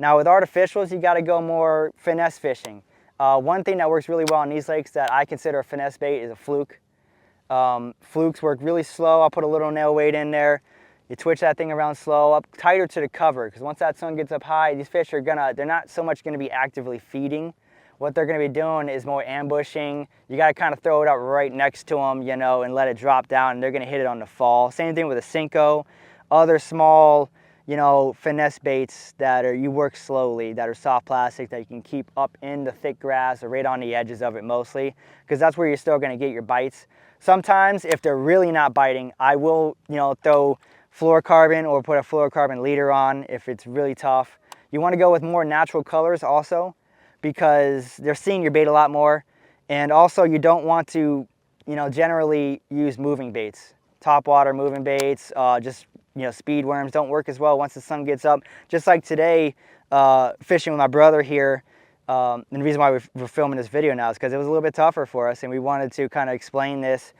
Now with artificials, you got to go more finesse fishing. One thing that works really well on these lakes that I consider a finesse bait is a fluke. Flukes work really slow. I'll put a little nail weight in there. You twitch that thing around slow, up tighter to the cover, because once that sun gets up high, these fish they're not so much gonna be actively feeding. What they're gonna be doing is more ambushing. You gotta kind of throw it up right next to them, you know, and let it drop down, and they're gonna hit it on the fall. Same thing with a Senko, other small, you know, finesse baits that you work slowly, that are soft plastic, that you can keep up in the thick grass or right on the edges of it mostly, because that's where you're still gonna get your bites. Sometimes, if they're really not biting, I will, you know, throw fluorocarbon or put a fluorocarbon leader on if it's really tough. You want to go with more natural colors also, because they're seeing your bait a lot more. And also, you don't want to, you know, generally use moving baits. Topwater moving baits, just, you know, speed worms don't work as well once the sun gets up. Just like today, fishing with my brother here, and the reason why we're filming this video now is because it was a little bit tougher for us, and we wanted to kind of explain this.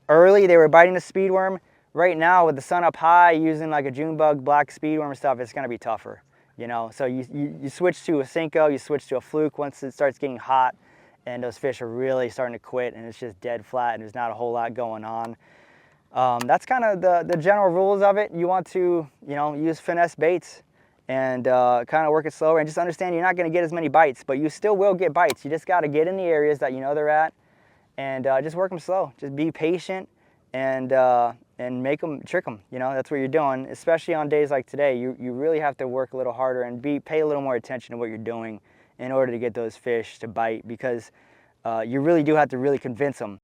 Early, they were biting the speed worm. Right now, with the sun up high, using like a June bug, black speed worm stuff, it's gonna be tougher, you know? So you switch to a Senko, you switch to a fluke once it starts getting hot, and those fish are really starting to quit, and it's just dead flat, and there's not a whole lot going on. That's kind of the general rules of it. You want to, you know, use finesse baits and kind of work it slower, and just understand you're not going to get as many bites, but you still will get bites. You just got to get in the areas that you know they're at, and just work them slow. Just be patient and make them, trick them. You know, that's what you're doing. Especially on days like today, you really have to work a little harder and pay a little more attention to what you're doing in order to get those fish to bite, because you really do have to really convince them